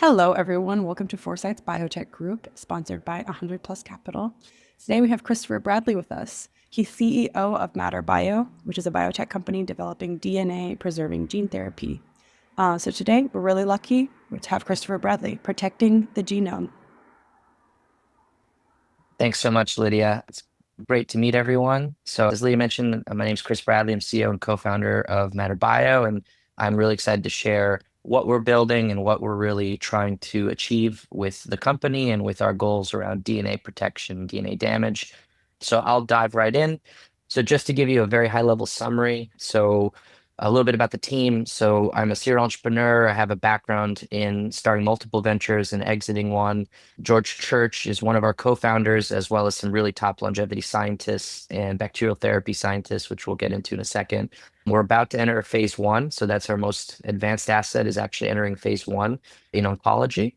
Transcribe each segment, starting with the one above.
Hello, everyone. Welcome to Foresight's Biotech Group, sponsored by 100 Plus Capital. Today we have Christopher Bradley with us. He's CEO of Matter Bio, which is a biotech company developing DNA-preserving gene therapy. So today we're really lucky to have Christopher Bradley protecting the genome. Thanks so much, Lydia. It's great to meet everyone. So, as Lydia mentioned, my name is Chris Bradley. I'm CEO and co-founder of Matter Bio, and I'm really excited to share what we're building and what we're really trying to achieve with the company and with our goals around DNA protection, DNA damage. So, I'll dive right in. So, just to give you a very high-level summary, a little bit about the team. So, I'm a serial entrepreneur. I have a background in starting multiple ventures and exiting one. George Church is one of our co-founders, as well as some really top longevity scientists and bacterial therapy scientists, which we'll get into in a second. We're about to enter phase one. So that's our most advanced asset is actually entering phase one in oncology.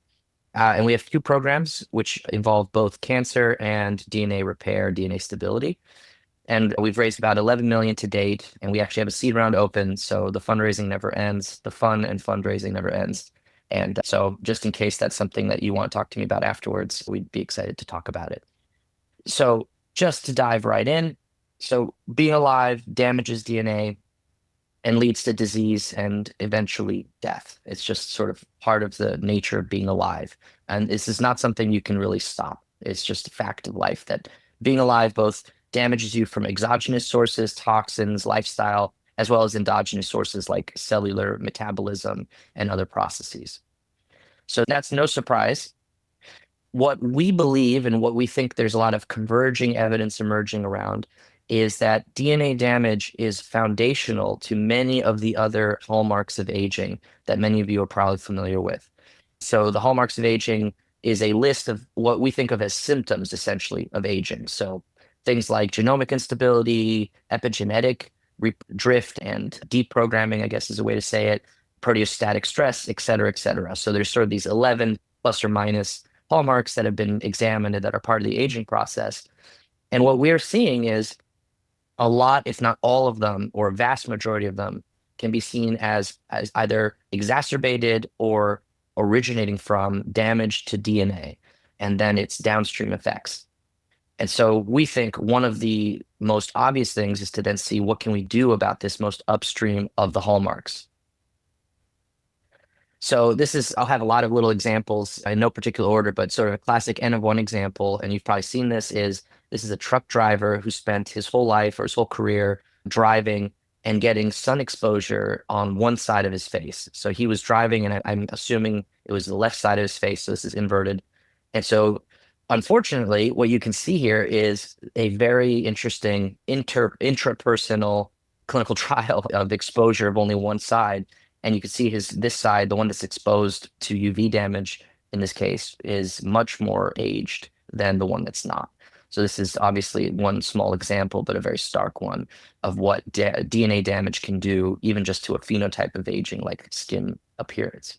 And we have two programs which involve both cancer and DNA repair, DNA stability. And we've raised about 11 million to date, and we actually have a seed round open. So the fundraising never ends. The fun and fundraising never ends. And so just in case that's something that you want to talk to me about afterwards, we'd be excited to talk about it. So just to dive right in. So being alive damages DNA and leads to disease and eventually death. It's just sort of part of the nature of being alive. And this is not something you can really stop. It's just a fact of life that being alive both damages you from exogenous sources, toxins, lifestyle, as well as endogenous sources like cellular metabolism and other processes. So that's no surprise. What we believe and what we think there's a lot of converging evidence emerging around is that DNA damage is foundational to many of the other hallmarks of aging that many of you are probably familiar with. So the hallmarks of aging is a list of what we think of as symptoms, essentially, of aging. So things like genomic instability, epigenetic drift, and deprogramming, I guess is a way to say it, proteostatic stress, et cetera, et cetera. So there's sort of these 11 plus or minus hallmarks that have been examined and that are part of the aging process. And what we're seeing is a lot, if not all of them, or a vast majority of them, can be seen as either exacerbated or originating from damage to DNA, and then its downstream effects. And so we think one of the most obvious things is to then see what can we do about this most upstream of the hallmarks. So I'll have a lot of little examples in no particular order, but sort of a classic N of one example, and you've probably seen this is a truck driver who spent his whole life or his whole career driving and getting sun exposure on one side of his face. So he was driving, and I'm assuming it was the left side of his face, so this is inverted. And so unfortunately, what you can see here is a very interesting intrapersonal clinical trial of exposure of only one side. And you can see this side, the one that's exposed to UV damage in this case, is much more aged than the one that's not. So this is obviously one small example, but a very stark one of what DNA damage can do, even just to a phenotype of aging like skin appearance.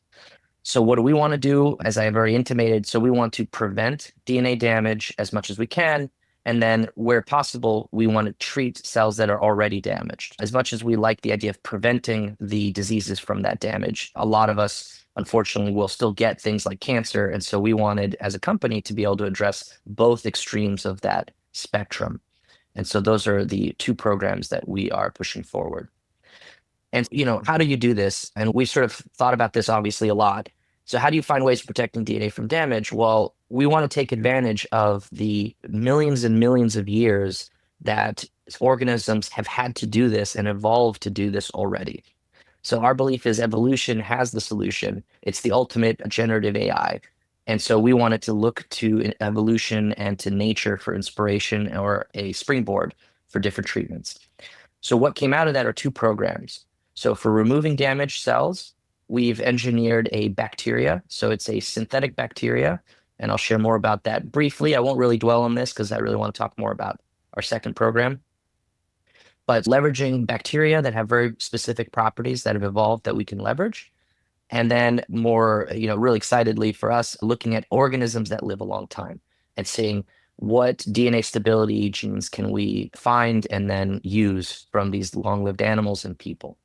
So what do we want to do? As I have already intimated, so we want to prevent DNA damage as much as we can. And then where possible, we want to treat cells that are already damaged. As much as we like the idea of preventing the diseases from that damage, a lot of us, unfortunately, will still get things like cancer. And so we wanted, as a company, to be able to address both extremes of that spectrum. And so those are the two programs that we are pushing forward. And, how do you do this? And we sort of thought about this obviously a lot. So how do you find ways of protecting DNA from damage? Well, we want to take advantage of the millions and millions of years that organisms have had to do this and evolved to do this already. So our belief is evolution has the solution. It's the ultimate generative AI. And so we wanted to look to evolution and to nature for inspiration or a springboard for different treatments. So what came out of that are two programs. So for removing damaged cells, we've engineered a bacteria. So it's a synthetic bacteria, and I'll share more about that briefly. I won't really dwell on this because I really want to talk more about our second program. But leveraging bacteria that have very specific properties that have evolved that we can leverage. And then more, really excitedly for us, looking at organisms that live a long time and seeing what DNA stability genes can we find and then use from these long-lived animals and people.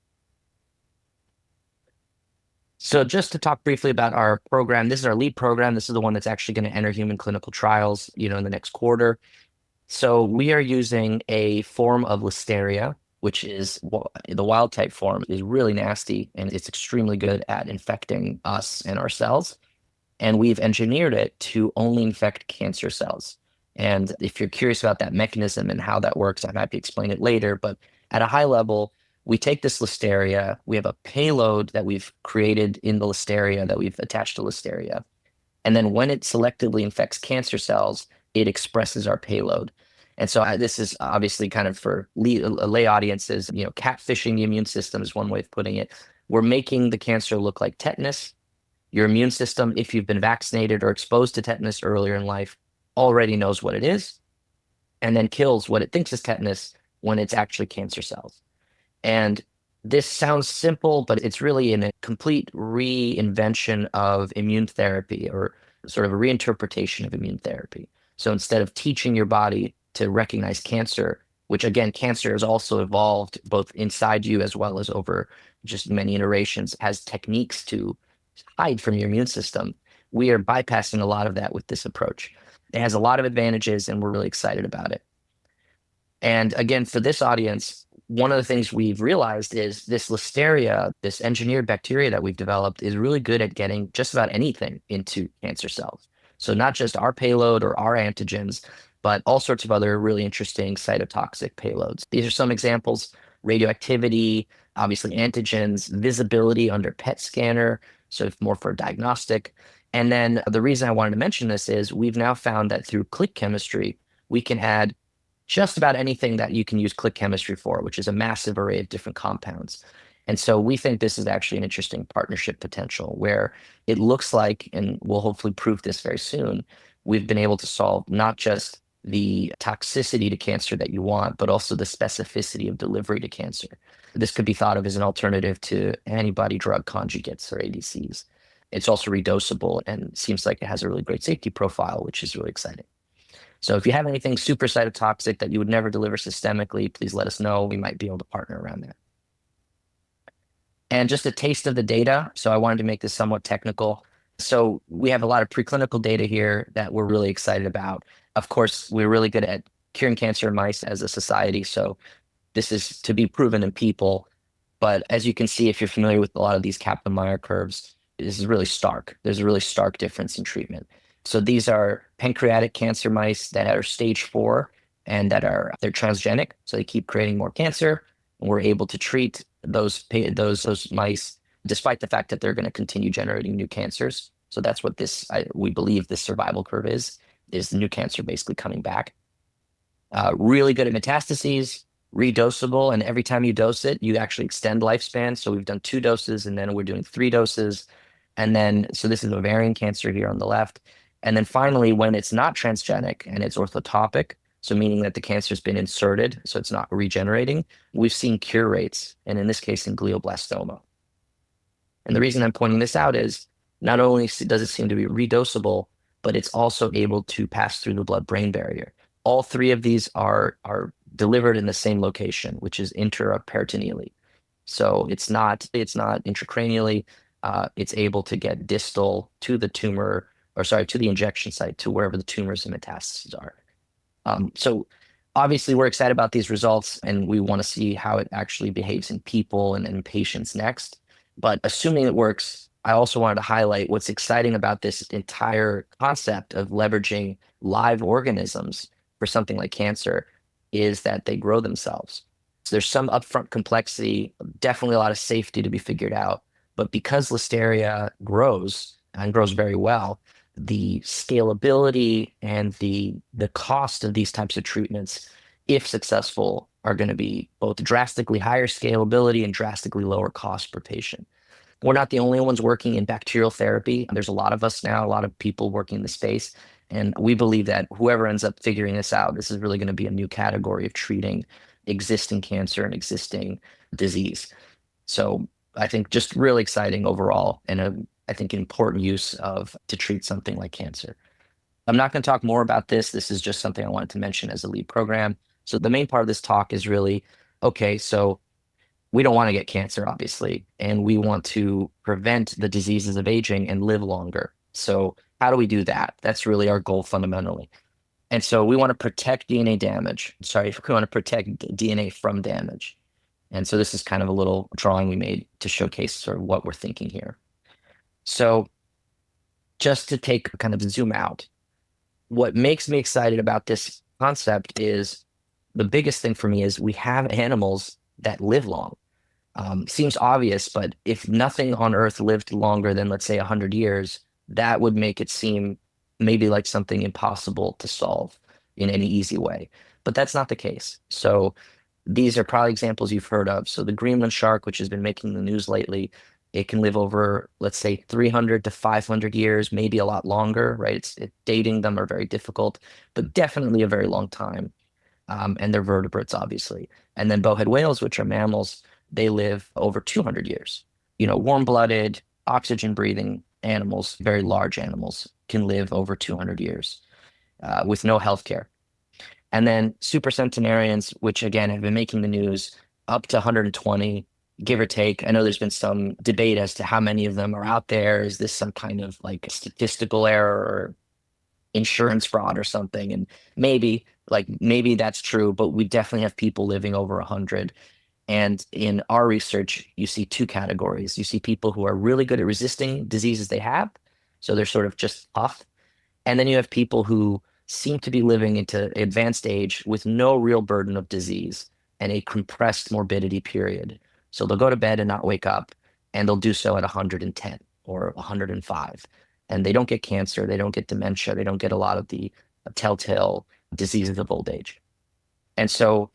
So just to talk briefly about our program, this is our lead program. This is the one that's actually going to enter human clinical trials, in the next quarter. So we are using a form of Listeria, which is the wild type form is really nasty and it's extremely good at infecting us and our cells. And we've engineered it to only infect cancer cells. And if you're curious about that mechanism and how that works, I'm happy to explain it later. But at a high level, we take this Listeria, we have a payload that we've created in the Listeria that we've attached to Listeria. And then when it selectively infects cancer cells, it expresses our payload. And so this is obviously kind of for lay audiences, catfishing the immune system is one way of putting it. We're making the cancer look like tetanus. Your immune system, if you've been vaccinated or exposed to tetanus earlier in life, already knows what it is and then kills what it thinks is tetanus when it's actually cancer cells. And this sounds simple, but it's really in a complete reinvention of immune therapy or sort of a reinterpretation of immune therapy. So instead of teaching your body to recognize cancer, which again, cancer has also evolved both inside you as well as over just many iterations, has techniques to hide from your immune system. We are bypassing a lot of that with this approach. It has a lot of advantages, and we're really excited about it. And again, for this audience, one of the things we've realized is this Listeria, this engineered bacteria that we've developed, is really good at getting just about anything into cancer cells. So not just our payload or our antigens, but all sorts of other really interesting cytotoxic payloads. These are some examples: radioactivity, obviously antigens, visibility under PET scanner, so it's more for diagnostic. And then the reason I wanted to mention this is we've now found that through click chemistry, we can add just about anything that you can use click chemistry for, which is a massive array of different compounds. And so we think this is actually an interesting partnership potential where it looks like, and we'll hopefully prove this very soon, we've been able to solve not just the toxicity to cancer that you want, but also the specificity of delivery to cancer. This could be thought of as an alternative to antibody drug conjugates or ADCs. It's also redosable and seems like it has a really great safety profile, which is really exciting. So if you have anything super cytotoxic that you would never deliver systemically, please let us know. We might be able to partner around that. And just a taste of the data. So I wanted to make this somewhat technical. So we have a lot of preclinical data here that we're really excited about. Of course, we're really good at curing cancer in mice as a society. So this is to be proven in people. But as you can see, if you're familiar with a lot of these Kaplan-Meier curves, this is really stark. There's a really stark difference in treatment. So these are pancreatic cancer mice that are stage 4 and they're transgenic. So they keep creating more cancer. And we're able to treat those mice despite the fact that they're going to continue generating new cancers. So that's what we believe this survival curve is the new cancer basically coming back. Really good at metastases, redosable, and every time you dose it, you actually extend lifespan. So we've done 2 doses and then we're doing 3 doses. And then, so this is ovarian cancer here on the left. And then finally, when it's not transgenic and it's orthotopic, so meaning that the cancer has been inserted, so it's not regenerating, we've seen cure rates, and in this case, in glioblastoma. And the reason I'm pointing this out is not only does it seem to be redosable, but it's also able to pass through the blood-brain barrier. All 3 of these are delivered in the same location, which is intraperitoneally. So it's not intracranially. It's able to get distal to the tumor, or sorry, to the injection site, to wherever the tumors and metastases are. So obviously we're excited about these results and we want to see how it actually behaves in people and in patients next. But assuming it works, I also wanted to highlight what's exciting about this entire concept of leveraging live organisms for something like cancer is that they grow themselves. So there's some upfront complexity, definitely a lot of safety to be figured out. But because Listeria grows and grows very well, the scalability and the cost of these types of treatments, if successful, are going to be both drastically higher scalability and drastically lower cost per patient. We're not the only ones working in bacterial therapy. There's a lot of us now, a lot of people working in the space. And we believe that whoever ends up figuring this out, this is really going to be a new category of treating existing cancer and existing disease. So I think just really exciting overall and I think important use to treat something like cancer. I'm not going to talk more about this. This is just something I wanted to mention as a lead program. So the main part of this talk is really, okay, so we don't want to get cancer, obviously, and we want to prevent the diseases of aging and live longer. So how do we do that? That's really our goal fundamentally. And so we want to protect DNA damage. Sorry, we want to protect DNA from damage. And so this is kind of a little drawing we made to showcase sort of what we're thinking here. So just to take kind of zoom out, what makes me excited about this concept is the biggest thing for me is we have animals that live long. Seems obvious, but if nothing on Earth lived longer than, let's say, 100 years, that would make it seem maybe like something impossible to solve in any easy way. But that's not the case. So these are probably examples you've heard of. So the Greenland shark, which has been making the news lately, it can live over, let's say, 300 to 500 years, maybe a lot longer, right? Dating them are very difficult, but definitely a very long time. And they're vertebrates, obviously. And then bowhead whales, which are mammals, they live over 200 years. Warm-blooded, oxygen-breathing animals, very large animals, can live over 200 years with no health care. And then supercentenarians, which again have been making the news, up to 120, give or take. I know there's been some debate as to how many of them are out there. Is this some kind of like statistical error or insurance fraud or something? And maybe that's true, but we definitely have people living over 100. And in our research, you see two categories. You see people who are really good at resisting diseases they have, so they're sort of just tough. And then you have people who seem to be living into advanced age with no real burden of disease and a compressed morbidity period. So they'll go to bed and not wake up, and they'll do so at 110 or 105. And they don't get cancer, they don't get dementia, they don't get a lot of the telltale diseases of old age. And so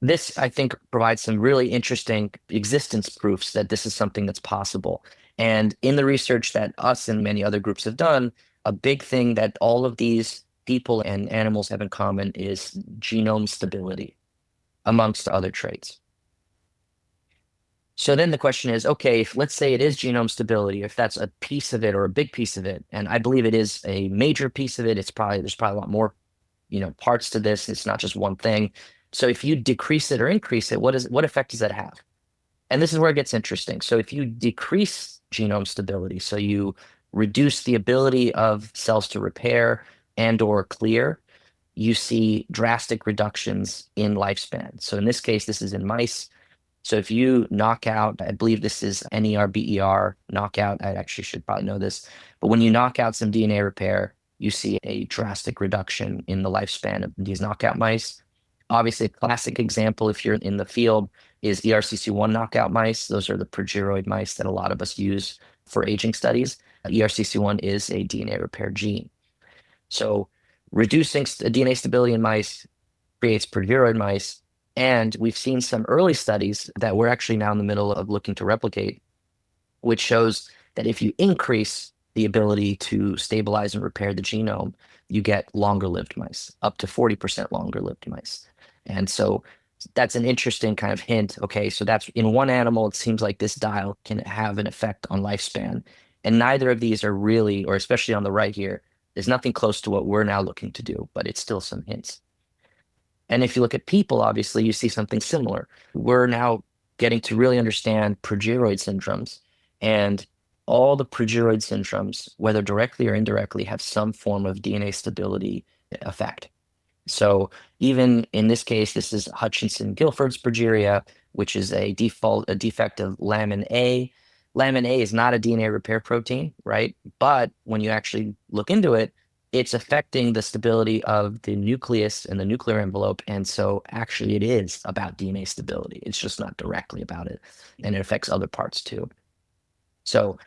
this, I think, provides some really interesting existence proofs that this is something that's possible. And in the research that us and many other groups have done, a big thing that all of these people and animals have in common is genome stability, amongst other traits. So then the question is, okay, if let's say it is genome stability, if that's a piece of it or a big piece of it, and I believe it is a major piece of it, there's probably a lot more, parts to this. It's not just one thing. So if you decrease it or increase it, what effect does that have? And this is where it gets interesting. So if you decrease genome stability, so you reduce the ability of cells to repair and or clear, you see drastic reductions in lifespan. So in this case, this is in mice. So if you knock out, I believe this is NER-BER knockout. I actually should probably know this, but when you knock out some DNA repair, you see a drastic reduction in the lifespan of these knockout mice. Obviously, a classic example, if you're in the field, is ERCC1 knockout mice. Those are the progeroid mice that a lot of us use for aging studies. ERCC1 is a DNA repair gene. So reducing DNA stability in mice creates progeroid mice. And we've seen some early studies that we're actually now in the middle of looking to replicate, which shows that if you increase the ability to stabilize and repair the genome, you get longer lived mice, up to 40% longer lived mice. And so that's an interesting kind of hint. Okay, so that's in one animal, it seems like this dial can have an effect on lifespan. And neither of these are really, or especially on the right here, there's nothing close to what we're now looking to do, but it's still some hints. And if you look at people, obviously, you see something similar. We're now getting to really understand progeroid syndromes, and all the progeroid syndromes, whether directly or indirectly, have some form of DNA stability effect. So even in this case, this is Hutchinson-Gilford's progeria, which is a defect of lamin A. Lamin A is not a DNA repair protein, right? But when you actually look into it, it's affecting the stability of the nucleus and the nuclear envelope. And so actually it is about DNA stability. It's just not directly about it. And it affects other parts too. So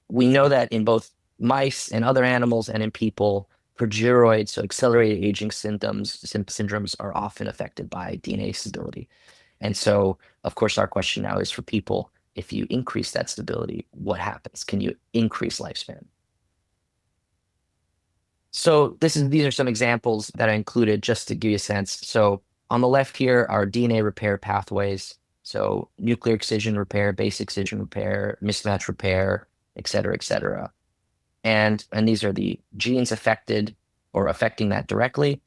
we know that in both mice and other animals and in people, progeroid, so accelerated aging syndromes are often affected by DNA stability. And so, of course, our question now is for people, if you increase that stability, what happens? Can you increase lifespan? So these are some examples that I included just to give you a sense. So on the left here are DNA repair pathways. So nuclear excision repair, base excision repair, mismatch repair, et cetera, et cetera. And these are the genes affected or affecting that directly.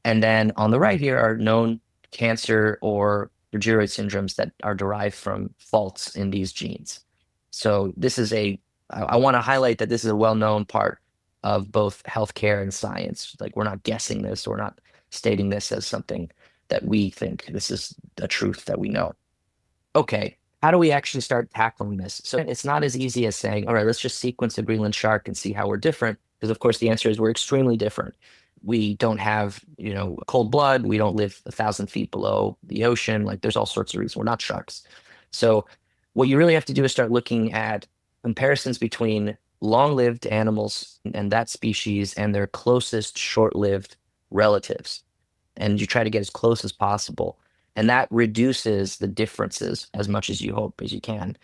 And then on the right here are known cancer or progeroid syndromes that are derived from faults in these genes. So this is I want to highlight that this is a well-known part of both healthcare and science. Like, we're not guessing this, we're not stating this as something that we think. This is a truth that we know. Okay, how do we actually start tackling this? So it's not as easy as saying, all right, let's just sequence a Greenland shark and see how we're different. Because of course the answer is we're extremely different. We don't have, cold blood. We don't live 1,000 feet below the ocean. Like, there's all sorts of reasons. We're not sharks. So what you really have to do is start looking at comparisons between long-lived animals and that species and their closest short-lived relatives. And you try to get as close as possible. And that reduces the differences as much as you hope as you can.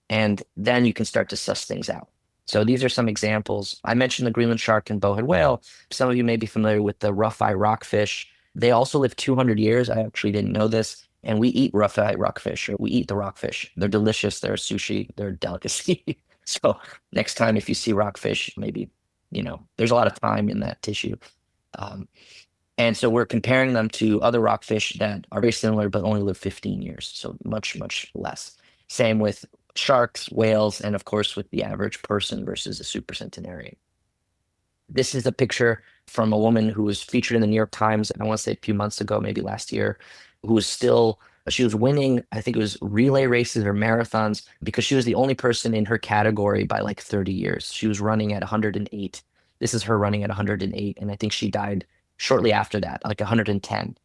And then you can start to suss things out. So these are some examples. I mentioned the Greenland shark and bowhead whale. Some of you may be familiar with the rough-eye rockfish. They also live 200 years. I actually didn't know this. And we eat rough-eye rockfish, or we eat the rockfish. They're delicious. They're a sushi. They're a delicacy. So next time if you see rockfish, maybe, there's a lot of time in that tissue. And so we're comparing them to other rockfish that are very similar, but only live 15 years. So much, much less. Same with sharks, whales, and of course with the average person versus a supercentenarian. This is a picture from a woman who was featured in the New York Times, I want to say a few months ago, maybe last year, she was winning, I think it was relay races or marathons, because she was the only person in her category by like 30 years. She was running at 108. This is her running at 108, and I think she died shortly after that, like 110.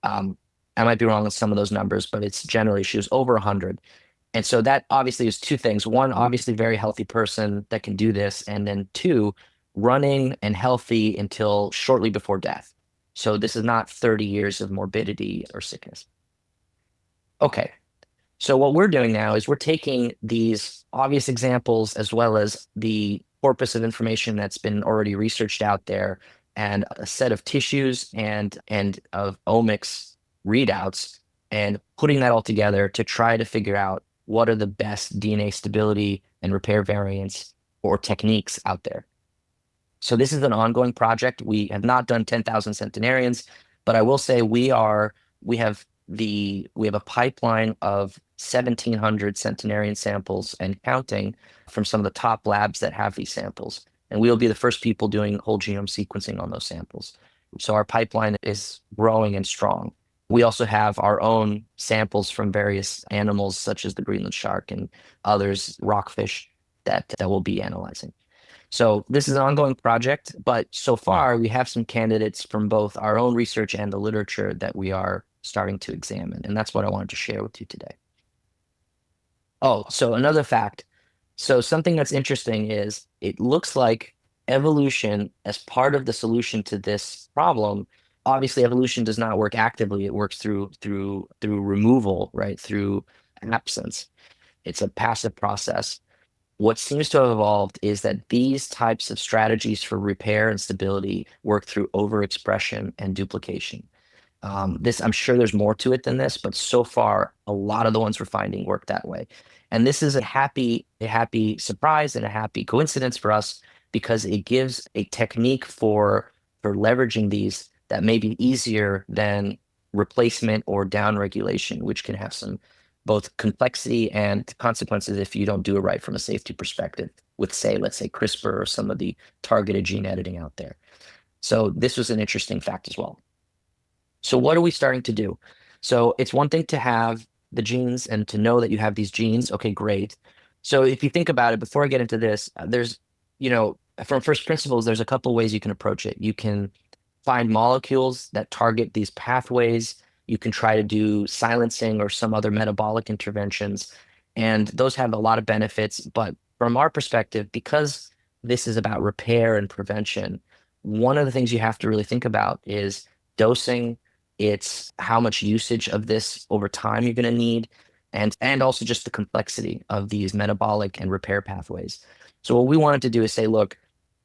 I might be wrong on some of those numbers, but it's generally she was over 100. And so that obviously is two things. One, obviously very healthy person that can do this. And then two, running and healthy until shortly before death. So this is not 30 years of morbidity or sickness. Okay. So what we're doing now is we're taking these obvious examples as well as the corpus of information that's been already researched out there and a set of tissues and of omics readouts and putting that all together to try to figure out what are the best DNA stability and repair variants or techniques out there. So this is an ongoing project. We have not done 10,000 centenarians, but I will say we have a pipeline of 1,700 centenarian samples and counting from some of the top labs that have these samples. And we will be the first people doing whole genome sequencing on those samples. So our pipeline is growing and strong. We also have our own samples from various animals, such as the Greenland shark and others, rockfish, that we'll be analyzing. So this is an ongoing project, but so far we have some candidates from both our own research and the literature that we are starting to examine. And that's what I wanted to share with you today. Oh, so another fact. So something that's interesting is it looks like evolution as part of the solution to this problem. Obviously, evolution does not work actively. It works through removal, right? Through absence. It's a passive process. What seems to have evolved is that these types of strategies for repair and stability work through overexpression and duplication. I'm sure there's more to it than this, but so far, a lot of the ones we're finding work that way. And this is a happy surprise and a happy coincidence for us because it gives a technique for leveraging these that may be easier than replacement or downregulation, which can have some both complexity and consequences if you don't do it right from a safety perspective with, let's say CRISPR or some of the targeted gene editing out there. So this was an interesting fact as well. So what are we starting to do? So it's one thing to have the genes and to know that you have these genes. Okay, great. So if you think about it, before I get into this, there's, from first principles, there's a couple ways you can approach it. You can find molecules that target these pathways. You can try to do silencing or some other metabolic interventions. And those have a lot of benefits. But from our perspective, because this is about repair and prevention, one of the things you have to really think about is dosing. It's how much usage of this over time you're going to need, and also just the complexity of these metabolic and repair pathways. So what we wanted to do is say, look,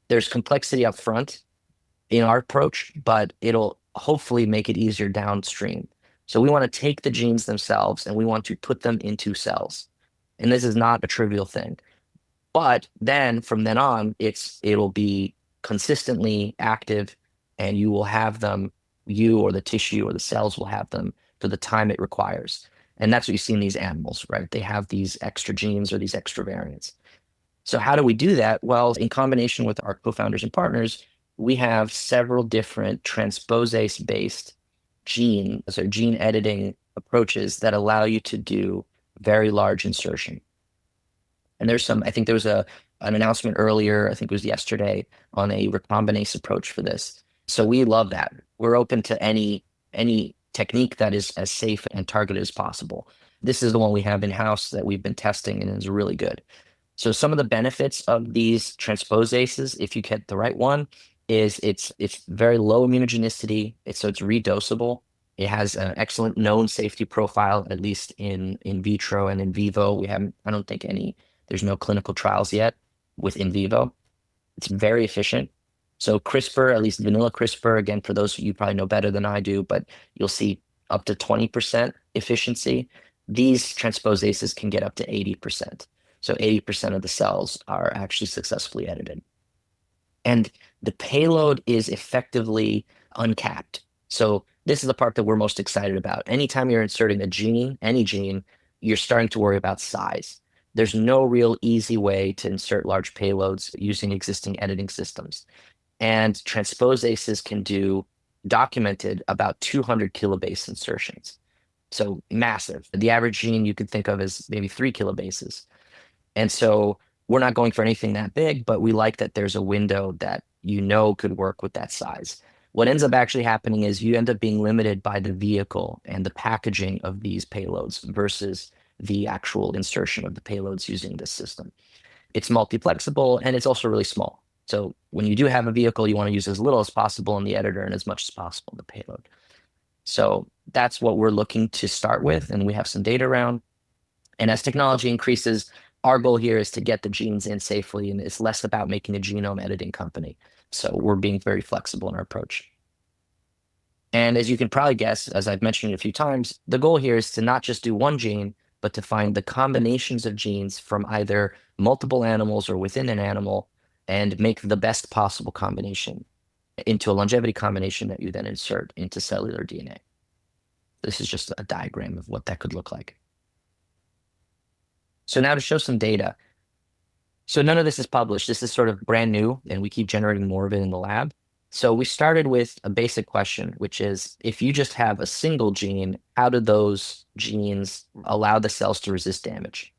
there's complexity up front in our approach, but it'll hopefully make it easier downstream. So we want to take the genes themselves and we want to put them into cells. And this is not a trivial thing. But then from then on, it'll be consistently active and you will have them, you or the tissue or the cells will have them for the time it requires. And that's what you see in these animals, right? They have these extra genes or these extra variants. So how do we do that? Well, in combination with our co-founders and partners, we have several different transposase-based gene editing approaches that allow you to do very large insertion. And I think there was an announcement earlier, I think it was yesterday, on a recombinase approach for this. So we love that. We're open to any technique that is as safe and targeted as possible. This is the one we have in-house that we've been testing and is really good. So some of the benefits of these transposases, if you get the right one, is it's very low immunogenicity. So it's redosable. It has an excellent known safety profile, at least in vitro and in vivo. I don't think there's no clinical trials yet with in vivo. It's very efficient. So CRISPR, at least vanilla CRISPR, again, for those of you probably know better than I do, but you'll see up to 20% efficiency. These transposases can get up to 80%. So 80% of the cells are actually successfully edited. And the payload is effectively uncapped. So this is the part that we're most excited about. Anytime you're inserting a gene, any gene, you're starting to worry about size. There's no real easy way to insert large payloads using existing editing systems. And transposases can do documented about 200 kilobase insertions. So massive. The average gene you could think of as maybe 3 kilobases. And so we're not going for anything that big, but we like that there's a window that could work with that size. What ends up actually happening is you end up being limited by the vehicle and the packaging of these payloads versus the actual insertion of the payloads using this system. It's multiplexable and it's also really small. So when you do have a vehicle, you want to use as little as possible in the editor and as much as possible in the payload. So that's what we're looking to start with, and we have some data around. And as technology increases, our goal here is to get the genes in safely, and it's less about making a genome editing company. So we're being very flexible in our approach. And as you can probably guess, as I've mentioned a few times, the goal here is to not just do one gene, but to find the combinations of genes from either multiple animals or within an animal and make the best possible combination into a longevity combination that you then insert into cellular DNA. This is just a diagram of what that could look like. So now to show some data. So none of this is published. This is sort of brand new, and we keep generating more of it in the lab. So we started with a basic question, which is, if you just have a single gene, how do those genes allow the cells to resist damage?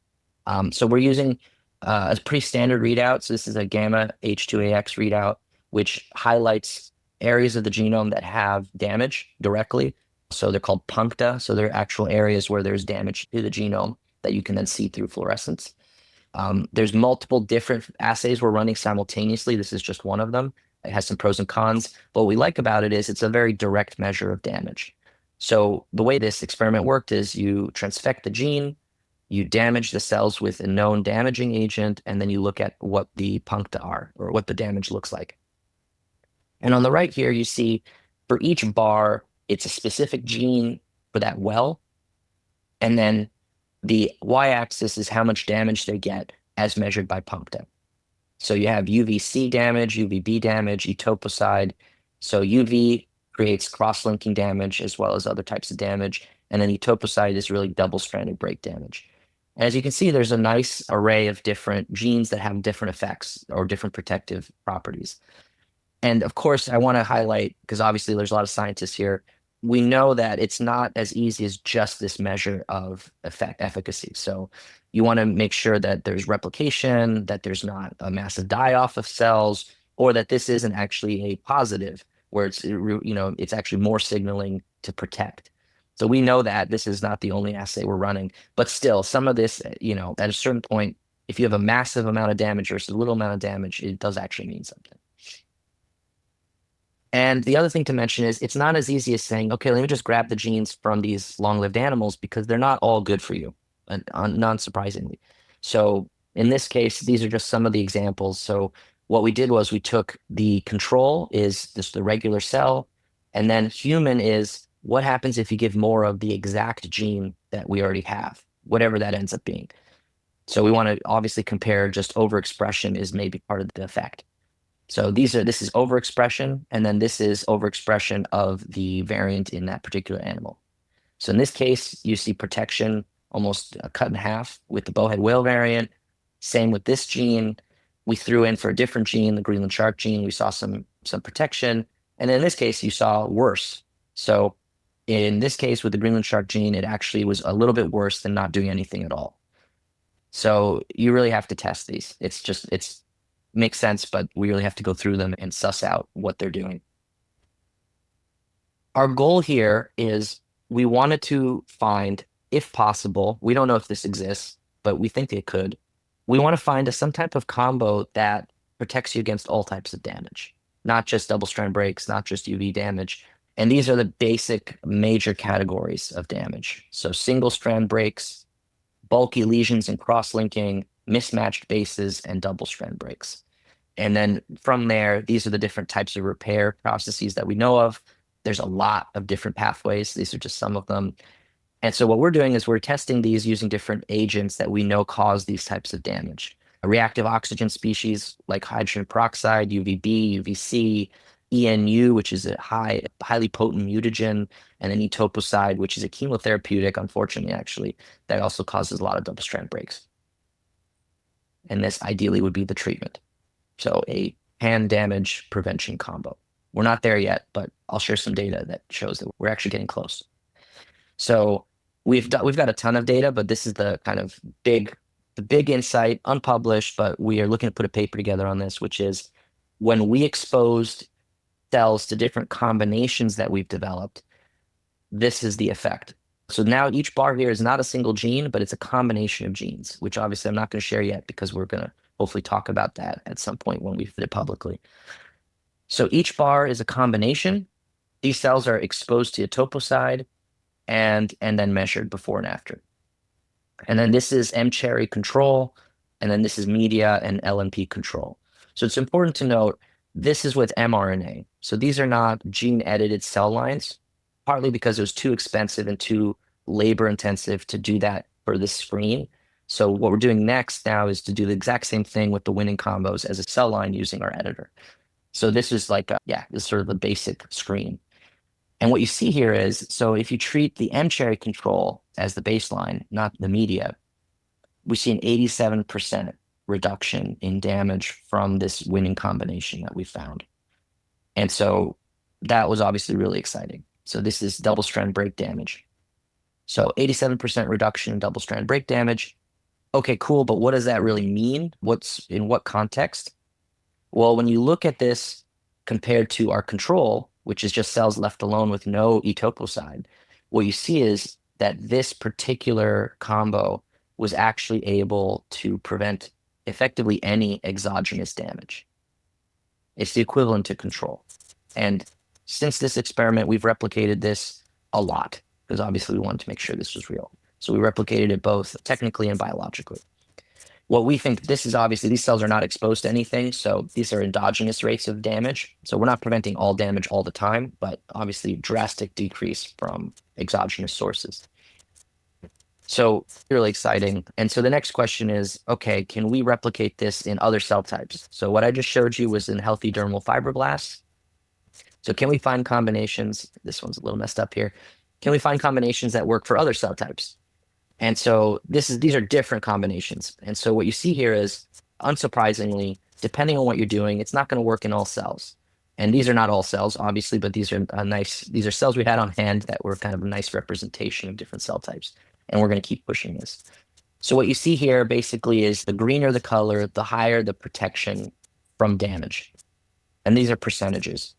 So we're using a pretty standard readout. So this is a gamma H2AX readout, which highlights areas of the genome that have damage directly. So they're called puncta. So they're actual areas where there's damage to the genome that you can then see through fluorescence. There's multiple different assays we're running simultaneously. This is just one of them. It has some pros and cons. But what we like about it is it's a very direct measure of damage. So the way this experiment worked is you transfect the gene, you damage the cells with a known damaging agent, and then you look at what the puncta are, or what the damage looks like. And on the right here, you see for each bar, it's a specific gene for that well. And then the y-axis is how much damage they get as measured by puncta. So you have UVC damage, UVB damage, etoposide. So UV creates cross-linking damage as well as other types of damage. And then etoposide is really double-stranded break damage. And as you can see, there's a nice array of different genes that have different effects or different protective properties. And of course, I want to highlight, because obviously there's a lot of scientists here, we know that it's not as easy as just this measure of efficacy. So you want to make sure that there's replication, that there's not a massive die-off of cells, or that this isn't actually a positive, where it's actually more signaling to protect. So we know that this is not the only assay we're running, but still some of this, at a certain point, if you have a massive amount of damage versus a little amount of damage, it does actually mean something. And the other thing to mention is it's not as easy as saying, okay, let me just grab the genes from these long-lived animals, because they're not all good for you, non-surprisingly. So in this case, these are just some of the examples. So what we did was we took the control is just the regular cell, and then human is what happens if you give more of the exact gene that we already have, whatever that ends up being. So we want to obviously compare just overexpression is maybe part of the effect. So this is overexpression, and then this is overexpression of the variant in that particular animal. So in this case, you see protection almost cut in half with the bowhead whale variant. Same with this gene. We threw in for a different gene, the Greenland shark gene. We saw some protection. And in this case, you saw worse. So in this case, with the Greenland shark gene, it actually was a little bit worse than not doing anything at all. So you really have to test these. It's makes sense, but we really have to go through them and suss out what they're doing. Our goal here is we wanted to find, if possible, we don't know if this exists, but we think it could. We want to find some type of combo that protects you against all types of damage, not just double strand breaks, not just UV damage. And these are the basic major categories of damage. So single strand breaks, bulky lesions and cross-linking, mismatched bases, and double strand breaks. And then from there, these are the different types of repair processes that we know of. There's a lot of different pathways. These are just some of them. And so what we're doing is we're testing these using different agents that we know cause these types of damage. Reactive oxygen species like hydrogen peroxide, UVB, UVC, ENU, which is a highly potent mutagen, and then etoposide, which is a chemotherapeutic, unfortunately, actually, that also causes a lot of double strand breaks. And this ideally would be the treatment. So a pan damage prevention combo. We're not there yet, but I'll share some data that shows that we're actually getting close. So we've got a ton of data, but this is the kind of big insight, unpublished, but we are looking to put a paper together on this, which is when we exposed cells to different combinations that we've developed, this is the effect. So now each bar here is not a single gene, but it's a combination of genes, which obviously I'm not going to share yet because we're going to hopefully talk about that at some point when we fit it publicly. So each bar is a combination. These cells are exposed to etoposide and then measured before and after. And then this is M-cherry control, and then this is media and LNP control. So it's important to note this is with mRNA. So these are not gene-edited cell lines, partly because it was too expensive and too labor-intensive to do that for this screen. So what we're doing next now is to do the exact same thing with the winning combos as a cell line using our editor. So this is like, this is sort of the basic screen. And what you see here is, so if you treat the M-cherry control as the baseline, not the media, we see an 87% reduction in damage from this winning combination that we found. And so that was obviously really exciting. So this is double strand break damage. So 87% reduction in double strand break damage. Okay, cool, but what does that really mean? In what context? Well, when you look at this compared to our control, which is just cells left alone with no etoposide, what you see is that this particular combo was actually able to prevent effectively any exogenous damage. It's the equivalent to control. And since this experiment, we've replicated this a lot because obviously we wanted to make sure this was real. So we replicated it both technically and biologically. What we think, this is obviously, these cells are not exposed to anything, so these are endogenous rates of damage. So we're not preventing all damage all the time, but obviously drastic decrease from exogenous sources. So really exciting. And so the next question is, okay, can we replicate this in other cell types? So what I just showed you was in healthy dermal fibroblasts. So can we find combinations? This one's a little messed up here. Can we find combinations that work for other cell types? And so these are different combinations. And so what you see here is, unsurprisingly, depending on what you're doing, it's not going to work in all cells. And these are not all cells, obviously, but these are cells we had on hand that were kind of a nice representation of different cell types. And we're going to keep pushing this. So what you see here basically is the greener the color, the higher the protection from damage. And these are percentages.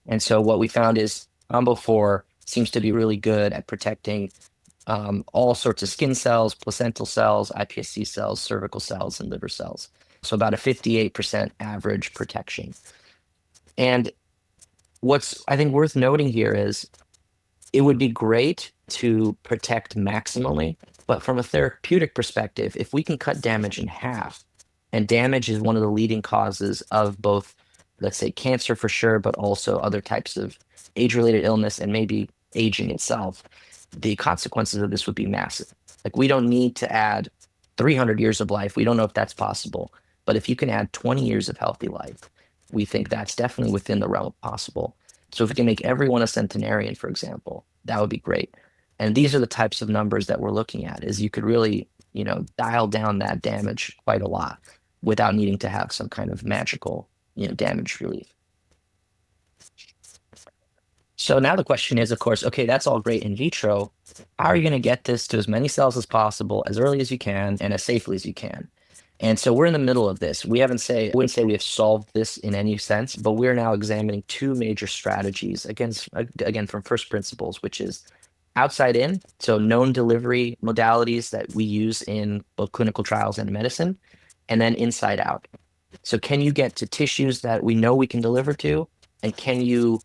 And so what we found is combo 4 seems to be really good at protecting all sorts of skin cells, placental cells, iPSC cells, cervical cells, and liver cells. So about a 58% average protection. And what's, I think, worth noting here is it would be great to protect maximally, but from a therapeutic perspective, if we can cut damage in half, and damage is one of the leading causes of both, let's say, cancer for sure, but also other types of age-related illness and maybe aging itself, the consequences of this would be massive. Like, we don't need to add 300 years of life. We don't know if that's possible. But if you can add 20 years of healthy life, we think that's definitely within the realm of possible. So if we can make everyone a centenarian, for example, that would be great. And these are the types of numbers that we're looking at, is you could really, dial down that damage quite a lot without needing to have some kind of magical, damage relief. So now the question is, of course, okay, that's all great in vitro. How are you going to get this to as many cells as possible, as early as you can, and as safely as you can? And so we're in the middle of this. I wouldn't say we have solved this in any sense, but we're now examining two major strategies again from first principles, which is outside in, so known delivery modalities that we use in both clinical trials and medicine, and then inside out. So can you get to tissues that we know we can deliver to, and can you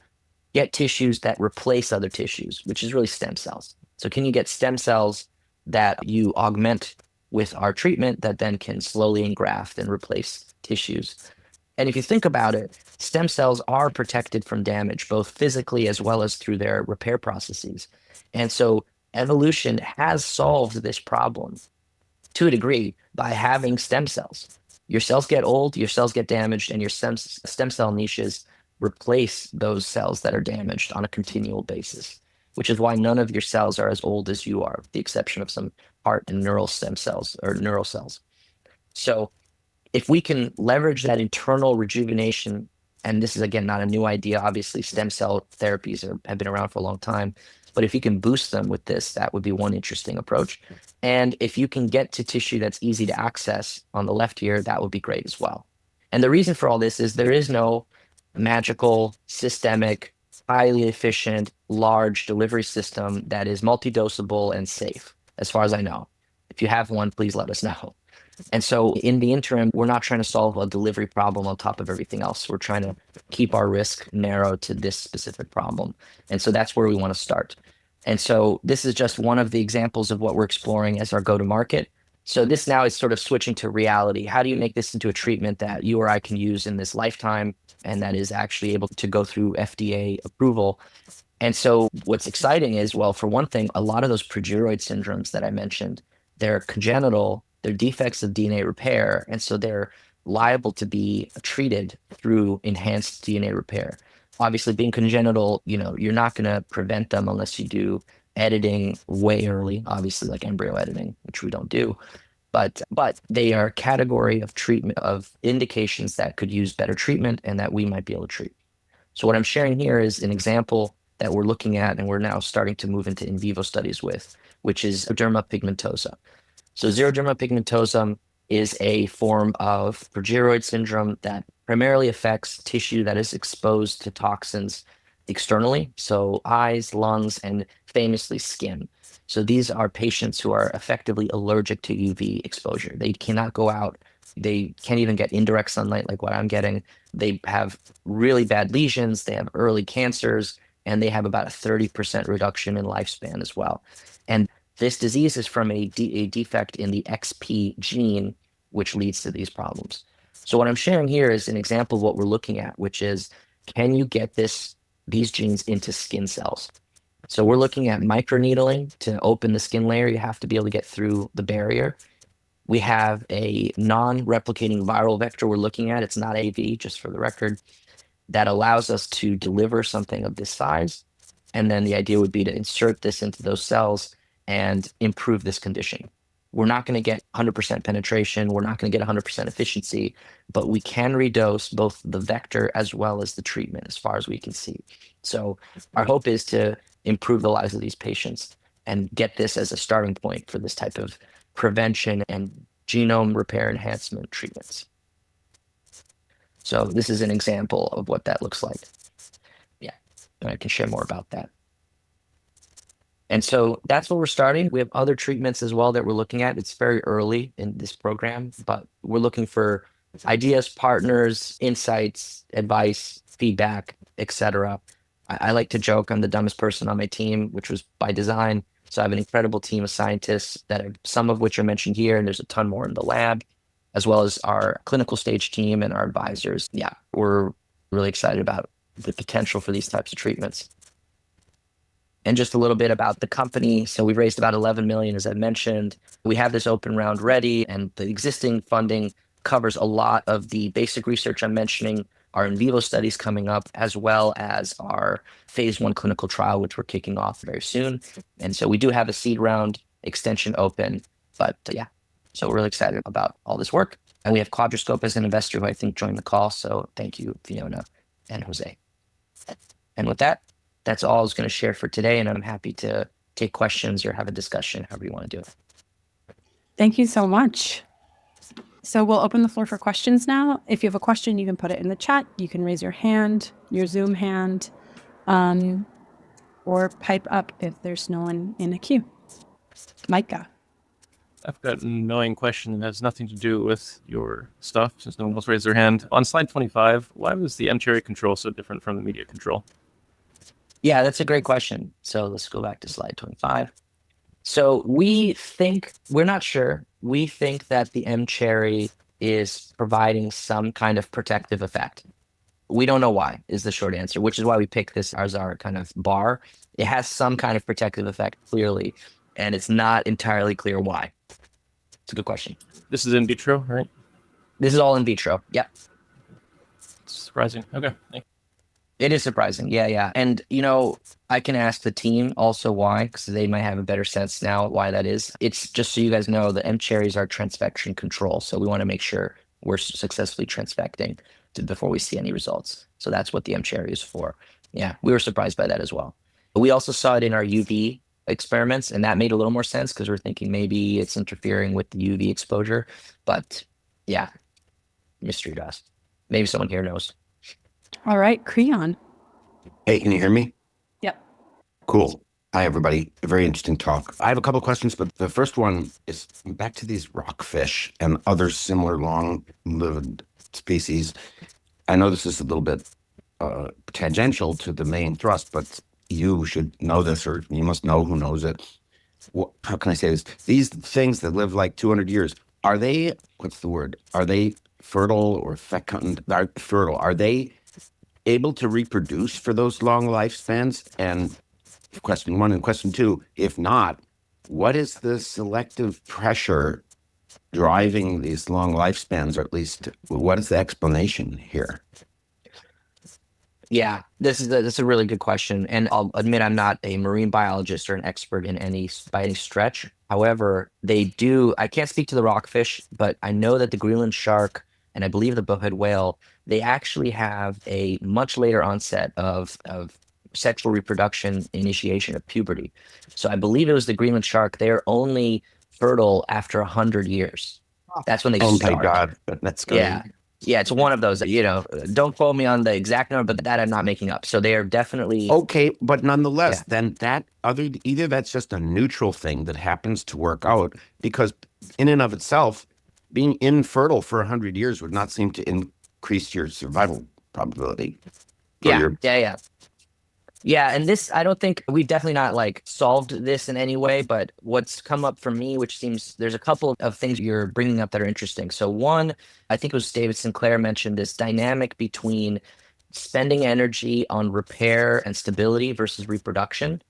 get tissues that replace other tissues, which is really stem cells. So can you get stem cells that you augment with our treatment that then can slowly engraft and replace tissues? And if you think about it, stem cells are protected from damage, both physically as well as through their repair processes. And so evolution has solved this problem to a degree by having stem cells. Your cells get old, your cells get damaged, and your stem cell niches replace those cells that are damaged on a continual basis, which is why none of your cells are as old as you are, with the exception of some heart and neural stem cells or neural cells. So if we can leverage that internal rejuvenation, and this is again not a new idea, obviously stem cell therapies have been around for a long time, but if you can boost them with this, that would be one interesting approach. And if you can get to tissue that's easy to access on the left here, that would be great as well. And the reason for all this is there is no magical, systemic, highly efficient, large delivery system that is multi-dosable and safe, as far as I know. If you have one, please let us know. And so in the interim, we're not trying to solve a delivery problem on top of everything else. We're trying to keep our risk narrow to this specific problem. And so that's where we want to start. And so this is just one of the examples of what we're exploring as our go-to-market. So this now is sort of switching to reality. How do you make this into a treatment that you or I can use in this lifetime and that is actually able to go through FDA approval? And so what's exciting is, well, for one thing, a lot of those progeroid syndromes that I mentioned, they're congenital, they're defects of DNA repair, and so they're liable to be treated through enhanced DNA repair. Obviously, being congenital, you're not going to prevent them unless you do editing way early, obviously like embryo editing, which we don't do. But they are a category of treatment of indications that could use better treatment and that we might be able to treat. So what I'm sharing here is an example that we're looking at and we're now starting to move into in vivo studies with, which is Xeroderma pigmentosa. So Xeroderma pigmentosum is a form of progeroid syndrome that primarily affects tissue that is exposed to toxins externally, so eyes, lungs, and famously skin. So these are patients who are effectively allergic to UV exposure. They cannot go out. They can't even get indirect sunlight like what I'm getting. They have really bad lesions. They have early cancers, and they have about a 30% reduction in lifespan as well. And this disease is from a defect in the XP gene, which leads to these problems. So what I'm sharing here is an example of what we're looking at, which is, can you get these genes into skin cells? So we're looking at microneedling to open the skin layer. You have to be able to get through the barrier. We have a non-replicating viral vector we're looking at. It's not AV, just for the record, that allows us to deliver something of this size. And then the idea would be to insert this into those cells and improve this condition. We're not going to get 100% penetration. We're not going to get 100% efficiency, but we can redose both the vector as well as the treatment as far as we can see. So our hope is to improve the lives of these patients and get this as a starting point for this type of prevention and genome repair enhancement treatments. So this is an example of what that looks like. Yeah, and I can share more about that. And so that's where we're starting. We have other treatments as well that we're looking at. It's very early in this program, but we're looking for ideas, partners, insights, advice, feedback, etc. I like to joke I'm the dumbest person on my team, which was by design. So I have an incredible team of scientists some of which are mentioned here, and there's a ton more in the lab, as well as our clinical stage team and our advisors. Yeah, we're really excited about the potential for these types of treatments. And just a little bit about the company. So we've raised about 11 million, as I mentioned. We have this open round ready, and the existing funding covers a lot of the basic research I'm mentioning, our in vivo studies coming up, as well as our phase 1 clinical trial, which we're kicking off very soon. And so we do have a seed round extension open, but yeah, so we're really excited about all this work. And we have Quadrascope as an investor who I think joined the call. So thank you, Fiona and Jose. And with that, that's all I was going to share for today. And I'm happy to take questions or have a discussion, however you want to do it. Thank you so much. So we'll open the floor for questions now. If you have a question, you can put it in the chat. You can raise your hand, your Zoom hand, or pipe up if there's no one in a queue. Micah. I've got an annoying question that has nothing to do with your stuff, since no one else raised their hand. On slide 25, why was the M-cherry control so different from the media control? Yeah, that's a great question. So let's go back to slide 25. So we're not sure. We think that the M-cherry is providing some kind of protective effect. We don't know why, is the short answer, which is why we picked this as our kind of bar. It has some kind of protective effect, clearly, and it's not entirely clear why. It's a good question. This is in vitro, right? This is all in vitro. Yep. It's surprising. Okay. Thank you. It is surprising. Yeah. And, I can ask the team also why, because they might have a better sense now why that is. It's just so you guys know, the M-cherries are transfection control. So we want to make sure we're successfully transfecting before we see any results. So that's what the M-cherry is for. Yeah, we were surprised by that as well. But we also saw it in our UV experiments, and that made a little more sense because we're thinking maybe it's interfering with the UV exposure. But yeah, mystery to us. Maybe someone here knows. All right, Creon. Hey, can you hear me? Yep. Cool. Hi, everybody. A very interesting talk. I have a couple of questions, but the first one is back to these rockfish and other similar long-lived species. I know this is a little bit tangential to the main thrust, but you should know this, or you must know who knows it. How can I say this? These things that live like 200 years, are they, what's the word? Are they fertile or fecund? Fertile. Are they able to reproduce for those long lifespans? And question one and question two, if not, what is the selective pressure driving these long lifespans, or at least what is the explanation here? Yeah, that's a really good question. And I'll admit I'm not a marine biologist or an expert in by any stretch. However, I can't speak to the rockfish, but I know that the Greenland shark and I believe the bowhead whale, they actually have a much later onset of sexual reproduction, initiation of puberty. So I believe it was the Greenland shark. They're only fertile after 100 years. That's when they start. Oh my God, that's good. Yeah, it's one of those, don't quote me on the exact number, but that I'm not making up. So they are definitely. Okay, but nonetheless, then either that's just a neutral thing that happens to work out, because in and of itself, being infertile for 100 years would not seem to increase your survival probability. Yeah, and this, I don't think we've definitely not solved this in any way, but what's come up for me, which seems there's a couple of things you're bringing up that are interesting. So one, I think it was David Sinclair mentioned this dynamic between spending energy on repair and stability versus reproduction,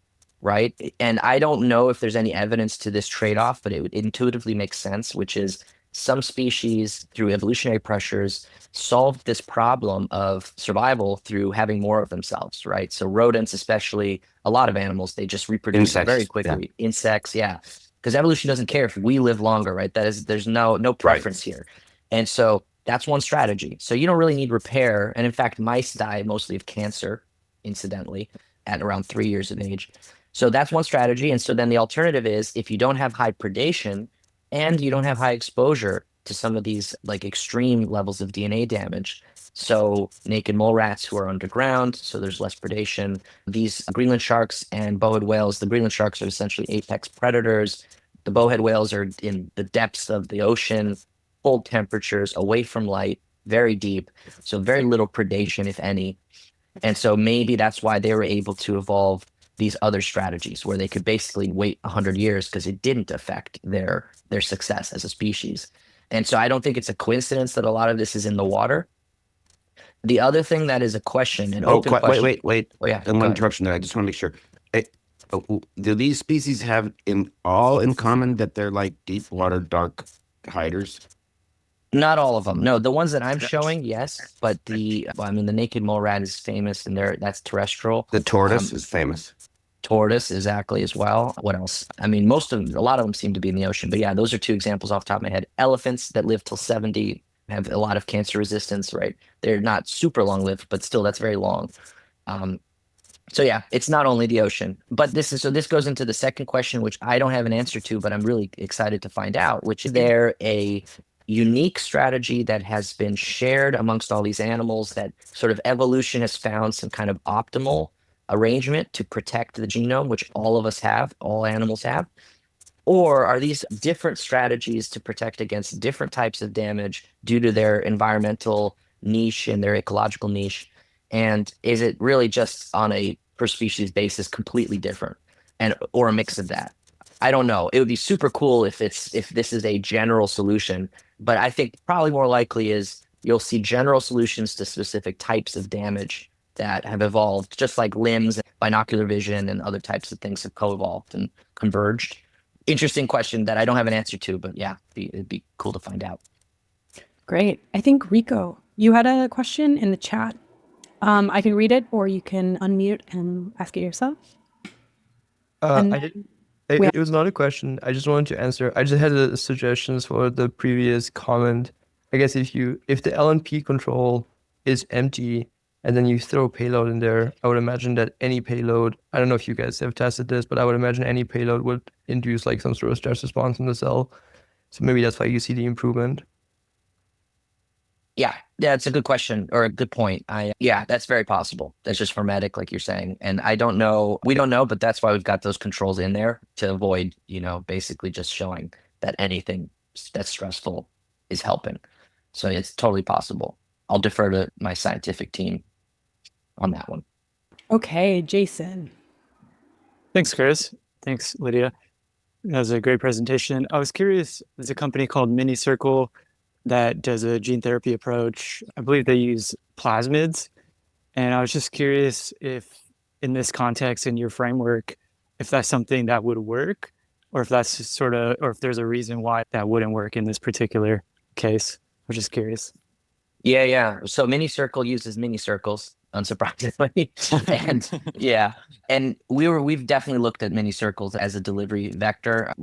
right? And I don't know if there's any evidence to this trade-off, but it intuitively makes sense, which is some species through evolutionary pressures solved this problem of survival through having more of themselves, right? So rodents, especially, a lot of animals, they just reproduce very quickly. Yeah. Insects, yeah, because evolution doesn't care if we live longer, right? There's no preference here. And so that's one strategy. So you don't really need repair. And in fact, mice die mostly of cancer, incidentally, at around 3 years of age. So that's one strategy. And so then the alternative is, if you don't have high predation and you don't have high exposure to some of these extreme levels of DNA damage. So naked mole rats who are underground, so there's less predation. These Greenland sharks and bowhead whales, the Greenland sharks are essentially apex predators. The bowhead whales are in the depths of the ocean, cold temperatures, away from light, very deep. So very little predation, if any. And so maybe that's why they were able to evolve these other strategies where they could basically wait 100 years because it didn't affect their success as a species. And so I don't think it's a coincidence that a lot of this is in the water. The other thing that is a question, an open question. Wait. Oh, yeah. One interruption there. I just want to make sure. Do these species have in common that they're like deep water dark hiders? Not all of them. No, the ones that I'm showing, yes, but I mean, the naked mole rat is famous, and that's terrestrial. The tortoise is famous. Tortoise, exactly, as well. What else? I mean, a lot of them seem to be in the ocean, but yeah, those are two examples off the top of my head. Elephants that live till 70 have a lot of cancer resistance, right? They're not super long lived, but still, that's very long. So yeah, it's not only the ocean, but this goes into the second question, which I don't have an answer to, but I'm really excited to find out, which is there a unique strategy that has been shared amongst all these animals that sort of evolution has found some kind of optimal arrangement to protect the genome, which all of us have, all animals have? Or are these different strategies to protect against different types of damage due to their environmental niche and their ecological niche? And is it really just on a per species basis completely different, or a mix of that? I don't know. It would be super cool if this is a general solution, but I think probably more likely is you'll see general solutions to specific types of damage that have evolved, just like limbs, binocular vision, and other types of things have co-evolved and converged. Interesting question that I don't have an answer to, but yeah, it'd be cool to find out. Great. I think Rico, you had a question in the chat. I can read it, or you can unmute and ask it yourself. And I didn't. It was not a question. I just wanted to answer. I just had suggestions for the previous comment. I guess if the LNP control is empty and then you throw payload in there, I would imagine that any payload, I don't know if you guys have tested this, but I would imagine any payload would induce like some sort of stress response in the cell. So maybe that's why you see the improvement. Yeah, it's a good question, or a good point. Yeah, that's very possible. That's just hermetic, like you're saying. And we don't know, but that's why we've got those controls in there to avoid, basically just showing that anything that's stressful is helping. So it's totally possible. I'll defer to my scientific team on that one. Okay, Jason. Thanks, Chris. Thanks, Lydia. That was a great presentation. I was curious, there's a company called MiniCircle that does a gene therapy approach. I believe they use plasmids. And I was just curious if in this context, in your framework, if that's something that would work, or if that's just or if there's a reason why that wouldn't work in this particular case. I was just curious. Yeah. So MiniCircle uses mini circles, unsurprisingly. And yeah. And we've definitely looked at MiniCircles as a delivery vector.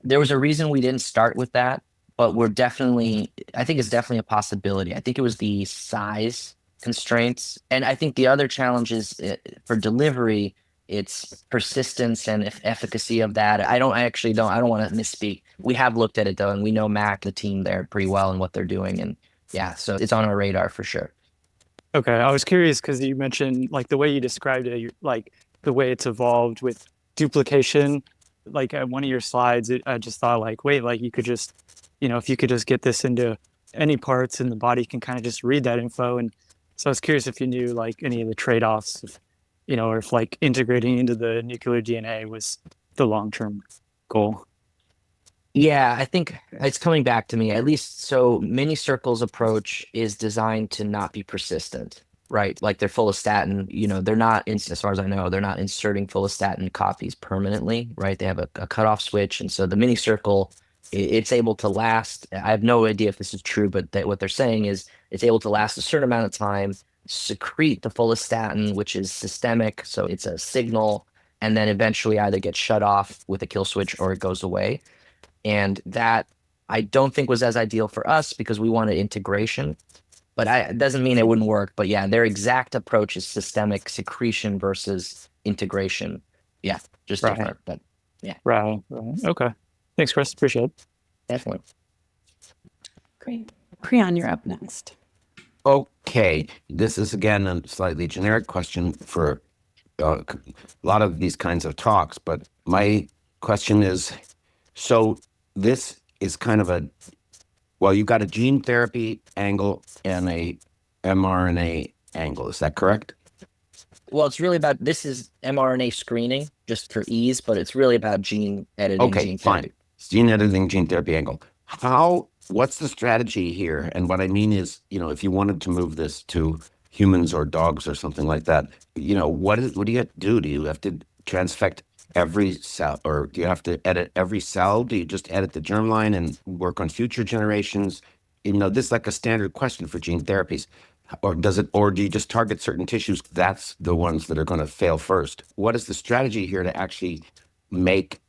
There was a reason we didn't start with that, but I think it's definitely a possibility. I think it was the size constraints. And I think the other challenge is for delivery, it's persistence and efficacy of that. I don't want to misspeak. We have looked at it though, and we know Mac, the team there, pretty well and what they're doing. And yeah, so it's on our radar for sure. Okay, I was curious because you mentioned like the way you described it, like the way it's evolved with duplication. Like at one of your slides, I just thought like, wait, like you could just, if you could just get this into any parts and the body can kind of just read that info. And so I was curious if you knew like any of the trade-offs, or if like integrating into the nuclear DNA was the long-term goal. Yeah, I think it's coming back to me, at least. So MiniCircle's approach is designed to not be persistent, right? Like they're follistatin, they're not, as far as I know, they're not inserting follistatin copies permanently, right? They have a cutoff switch. And so the MiniCircle, it's able to last. I have no idea if this is true, but what they're saying is it's able to last a certain amount of time, secrete the follistatin, which is systemic. So it's a signal, and then eventually either get shut off with a kill switch or it goes away. And that I don't think was as ideal for us because we wanted integration, but it doesn't mean it wouldn't work. But yeah, their exact approach is systemic secretion versus integration. Yeah, just right. Different. But yeah. Right. Okay. Thanks, Chris. Appreciate it. Definitely. Great. Priyan, you're up next. Okay, this is again a slightly generic question for a lot of these kinds of talks, but my question is, so this is kind of you've got a gene therapy angle and a mRNA angle. Is that correct? Well, it's really this is mRNA screening just for ease, but it's really about gene editing. Okay, gene fine. therapy. Gene editing, gene therapy angle. What's the strategy here? And what I mean is, if you wanted to move this to humans or dogs or something like that, what do you have to do? Do you have to transfect every cell, or do you have to edit every cell? Do you just edit the germline and work on future generations? This is like a standard question for gene therapies. Or do you just target certain tissues? That's the ones that are going to fail first. What is the strategy here to actually make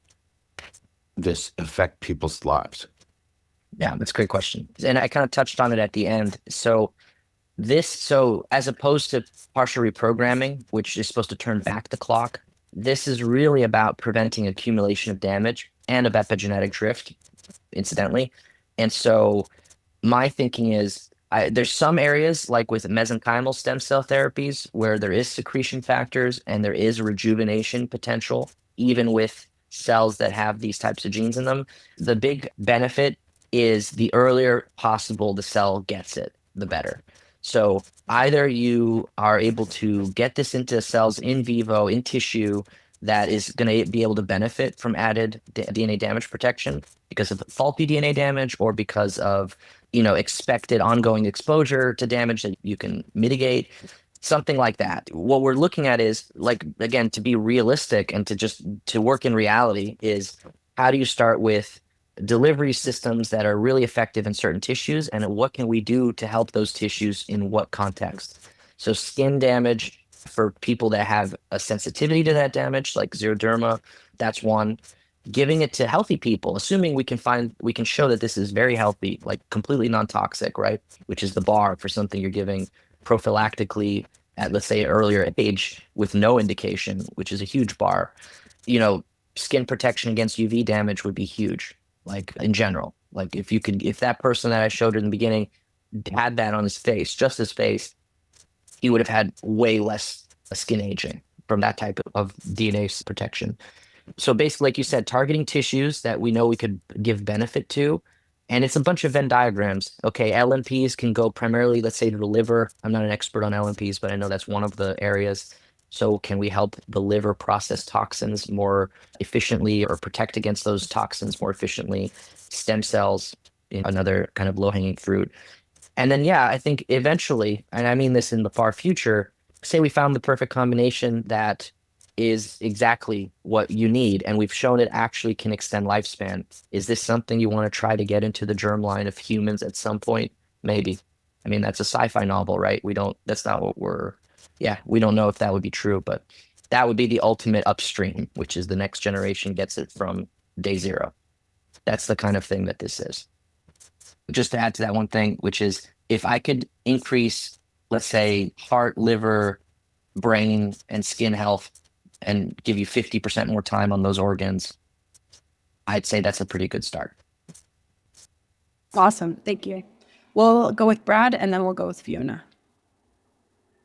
this affect people's lives? Yeah, that's a great question. And I kind of touched on it at the end. So as opposed to partial reprogramming, which is supposed to turn back the clock, this is really about preventing accumulation of damage and of epigenetic drift, incidentally. And so my thinking is there's some areas like with mesenchymal stem cell therapies where there is secretion factors and there is rejuvenation potential, even with cells that have these types of genes in them. The big benefit is the earlier possible the cell gets it, the better. So either you are able to get this into cells in vivo, in tissue, that is going to be able to benefit from added DNA damage protection because of faulty DNA damage or because of expected ongoing exposure to damage that you can mitigate, something like that. What we're looking at is, like, again, to be realistic and to work in reality, is how do you start with delivery systems that are really effective in certain tissues, and what can we do to help those tissues in what context? So skin damage for people that have a sensitivity to that damage, like Xeroderma, that's one. Giving it to healthy people, assuming we can show that this is very healthy, like completely non-toxic, right? Which is the bar for something you're giving prophylactically at, let's say, an earlier age with no indication, which is a huge bar. Skin protection against UV damage would be huge, like in general. Like if that person that I showed in the beginning had that on his face, just his face, he would have had way less skin aging from that type of DNA protection. So basically, like you said, targeting tissues that we know we could give benefit to. And it's a bunch of Venn diagrams. Okay, LNPs can go primarily, let's say, to the liver. I'm not an expert on LNPs, but I know that's one of the areas. So can we help the liver process toxins more efficiently or protect against those toxins more efficiently? Stem cells, another kind of low-hanging fruit. And then, yeah, I think eventually, and I mean this in the far future, say we found the perfect combination that is exactly what you need, and we've shown it actually can extend lifespan. Is this something you want to try to get into the germline of humans at some point? Maybe. I mean, that's a sci-fi novel, right? We don't know if that would be true, but that would be the ultimate upstream, which is the next generation gets it from day zero. That's the kind of thing that this is. Just to add to that one thing, which is if I could increase, let's say, heart, liver, brain, and skin health and give you 50% more time on those organs, I'd say that's a pretty good start. Awesome. Thank you. We'll go with Brad and then we'll go with Fiona.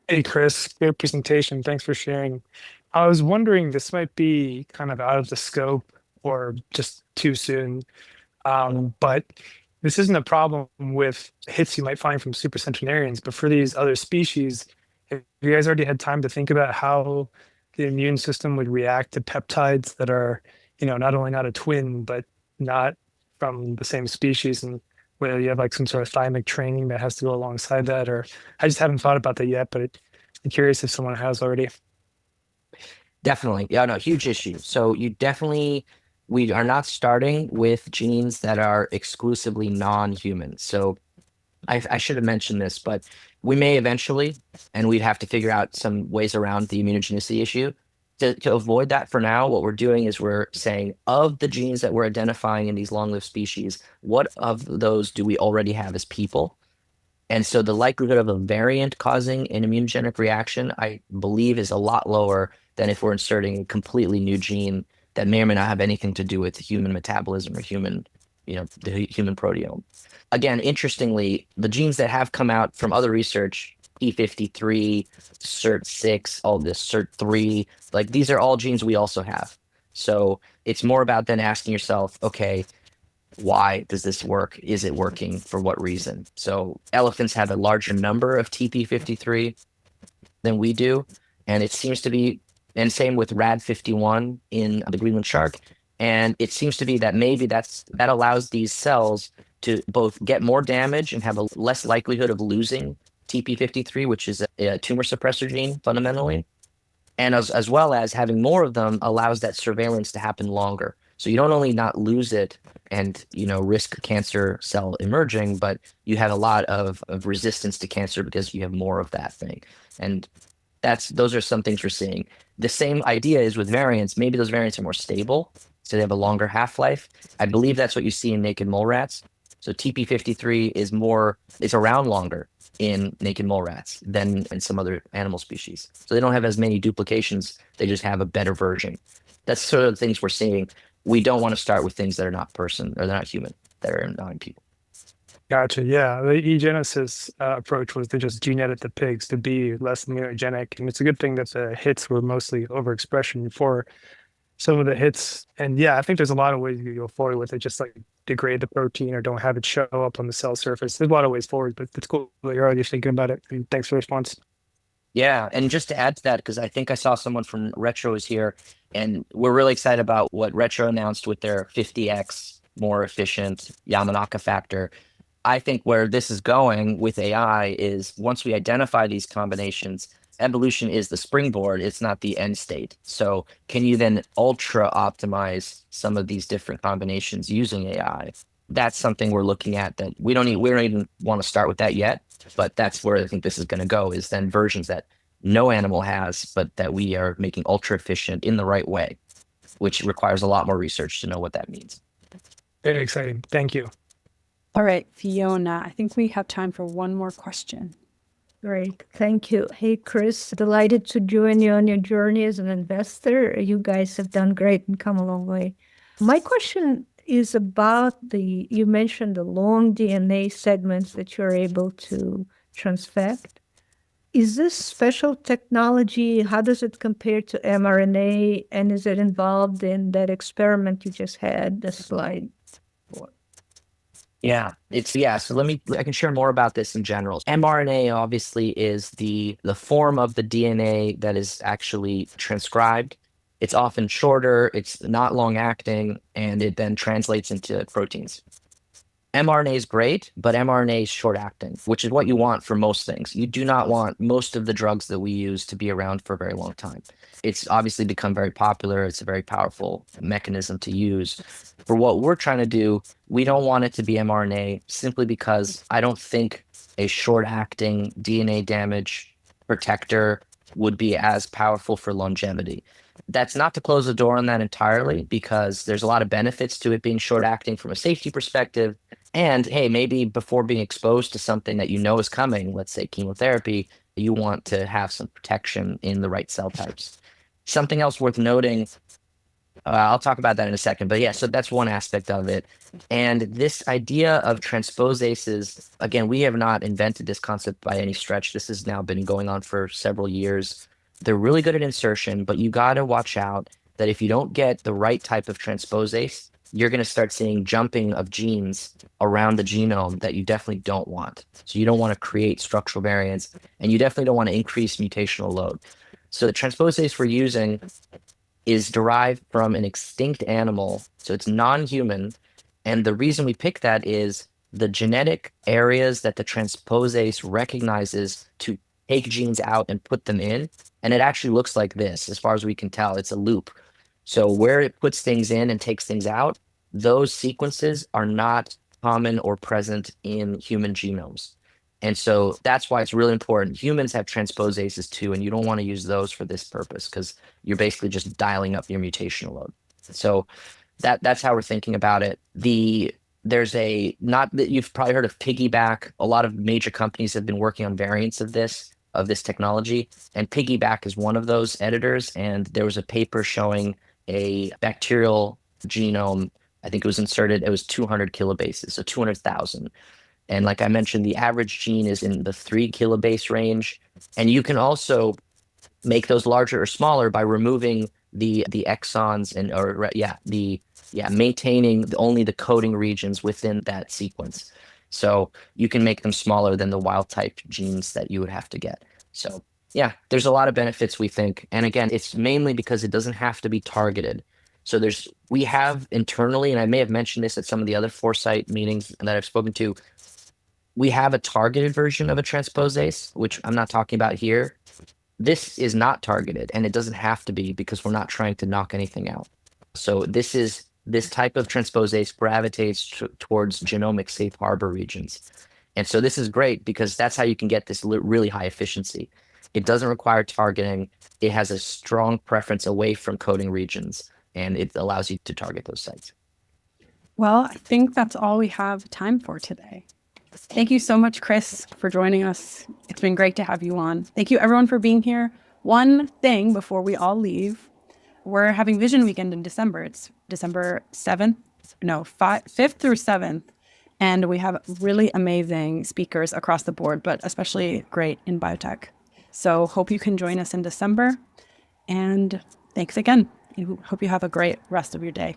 Hey, Chris, great presentation. Thanks for sharing. I was wondering, this might be kind of out of the scope or just too soon, but this isn't a problem with hits you might find from supercentenarians, but for these other species, have you guys already had time to think about how the immune system would react to peptides that are, not only not a twin, but not from the same species, and whether you have like some sort of thymic training that has to go alongside that, or I just haven't thought about that yet, but I'm curious if someone has already. Definitely. Yeah, no, huge issue. So we are not starting with genes that are exclusively non-human. So I should have mentioned this, but we may eventually, and we'd have to figure out some ways around the immunogenicity issue. To avoid that for now, what we're doing is we're saying, of the genes that we're identifying in these long-lived species, what of those do we already have as people? And so the likelihood of a variant causing an immunogenic reaction, I believe, is a lot lower than if we're inserting a completely new gene that may or may not have anything to do with human metabolism or the human proteome. Again, interestingly, the genes that have come out from other research, P53, SIRT6, all this SIRT3, like these are all genes we also have. So it's more about then asking yourself, okay, why does this work? Is it working? For what reason? So elephants have a larger number of TP53 than we do. And it seems to be, and same with RAD51 in the Greenland shark. And it seems to be that maybe that allows these cells to both get more damage and have a less likelihood of losing TP53, which is a tumor suppressor gene fundamentally. And as well as having more of them allows that surveillance to happen longer. So you don't only not lose it and, risk cancer cell emerging, but you have a lot of resistance to cancer because you have more of that thing. And those are some things we're seeing. The same idea is with variants. Maybe those variants are more stable, so they have a longer half-life. I believe that's what you see in naked mole rats. So TP53 is around longer in naked mole rats than in some other animal species. So they don't have as many duplications. They just have a better version. That's sort of the things we're seeing. We don't want to start with things that are not person or they're not human, that are not people. Gotcha. Yeah, the eGenesis approach was to just gene edit the pigs to be less immunogenic, and it's a good thing that the hits were mostly overexpression for some of the hits. And yeah, I think there's a lot of ways you can go forward with it, just like degrade the protein or don't have it show up on the cell surface. There's a lot of ways forward, but it's cool that you're already thinking about it. And thanks for the response. Yeah, and just to add to that, because I think I saw someone from Retro is here, and we're really excited about what Retro announced with their 50x more efficient Yamanaka factor. I think where this is going with AI is once we identify these combinations, evolution is the springboard, it's not the end state. So can you then ultra optimize some of these different combinations using AI? That's something we're looking at that we don't even want to start with that yet, but that's where I think this is going to go, is then versions that no animal has, but that we are making ultra efficient in the right way, which requires a lot more research to know what that means. Very exciting. Thank you. All right, Fiona, I think we have time for one more question. Great. Thank you. Hey, Chris, delighted to join you on your journey as an investor. You guys have done great and come a long way. My question is about you mentioned the long DNA segments that you're able to transfect. Is this special technology, how does it compare to mRNA? And is it involved in that experiment you just had, the slide? Yeah, so I can share more about this in general. mRNA obviously is the form of the DNA that is actually transcribed. It's often shorter, it's not long acting, and it then translates into proteins. mRNA is great, but mRNA is short acting, which is what you want for most things. You do not want most of the drugs that we use to be around for a very long time. It's obviously become very popular. It's a very powerful mechanism to use. For what we're trying to do, we don't want it to be mRNA simply because I don't think a short acting DNA damage protector would be as powerful for longevity. That's not to close the door on that entirely, because there's a lot of benefits to it being short acting from a safety perspective. And hey, maybe before being exposed to something that you know is coming, let's say chemotherapy, you want to have some protection in the right cell types. Something else worth noting, I'll talk about that in a second, but yeah, so that's one aspect of it. And this idea of transposases, again, we have not invented this concept by any stretch. This has now been going on for several years. They're really good at insertion, but you got to watch out that if you don't get the right type of transposase, you're going to start seeing jumping of genes around the genome that you definitely don't want. So you don't want to create structural variants, and you definitely don't want to increase mutational load. So the transposase we're using is derived from an extinct animal, so it's non-human. And the reason we pick that is the genetic areas that the transposase recognizes to take genes out and put them in. And it actually looks like this, as far as we can tell. It's a loop. So where it puts things in and takes things out, those sequences are not common or present in human genomes. And so that's why it's really important. Humans have transposases too, and you don't want to use those for this purpose because you're basically just dialing up your mutational load. So that's how we're thinking about it. There's you've probably heard of piggyback. A lot of major companies have been working on variants of this technology, and piggyback is one of those editors. And there was a paper showing a bacterial genome. I think it was 200 kilobases, so 200,000. And like I mentioned, the average gene is in the 3 kilobase range. And you can also make those larger or smaller by removing the exons maintaining only the coding regions within that sequence. So you can make them smaller than the wild type genes that you would have to get. So yeah, there's a lot of benefits, we think. And again, it's mainly because it doesn't have to be targeted. So we have internally, and I may have mentioned this at some of the other Foresight meetings that I've spoken to, we have a targeted version of a transposase, which I'm not talking about here. This is not targeted, and it doesn't have to be because we're not trying to knock anything out. So this type of transposase gravitates towards genomic safe harbor regions. And so this is great because that's how you can get this really high efficiency. It doesn't require targeting. It has a strong preference away from coding regions, and it allows you to target those sites. Well, I think that's all we have time for today. Thank you so much, Chris, for joining us. It's been great to have you on. Thank you, everyone, for being here. One thing before we all leave, we're having Vision Weekend in December. It's December 5th through 7th. And we have really amazing speakers across the board, but especially great in biotech. So hope you can join us in December. And thanks again. Hope you have a great rest of your day.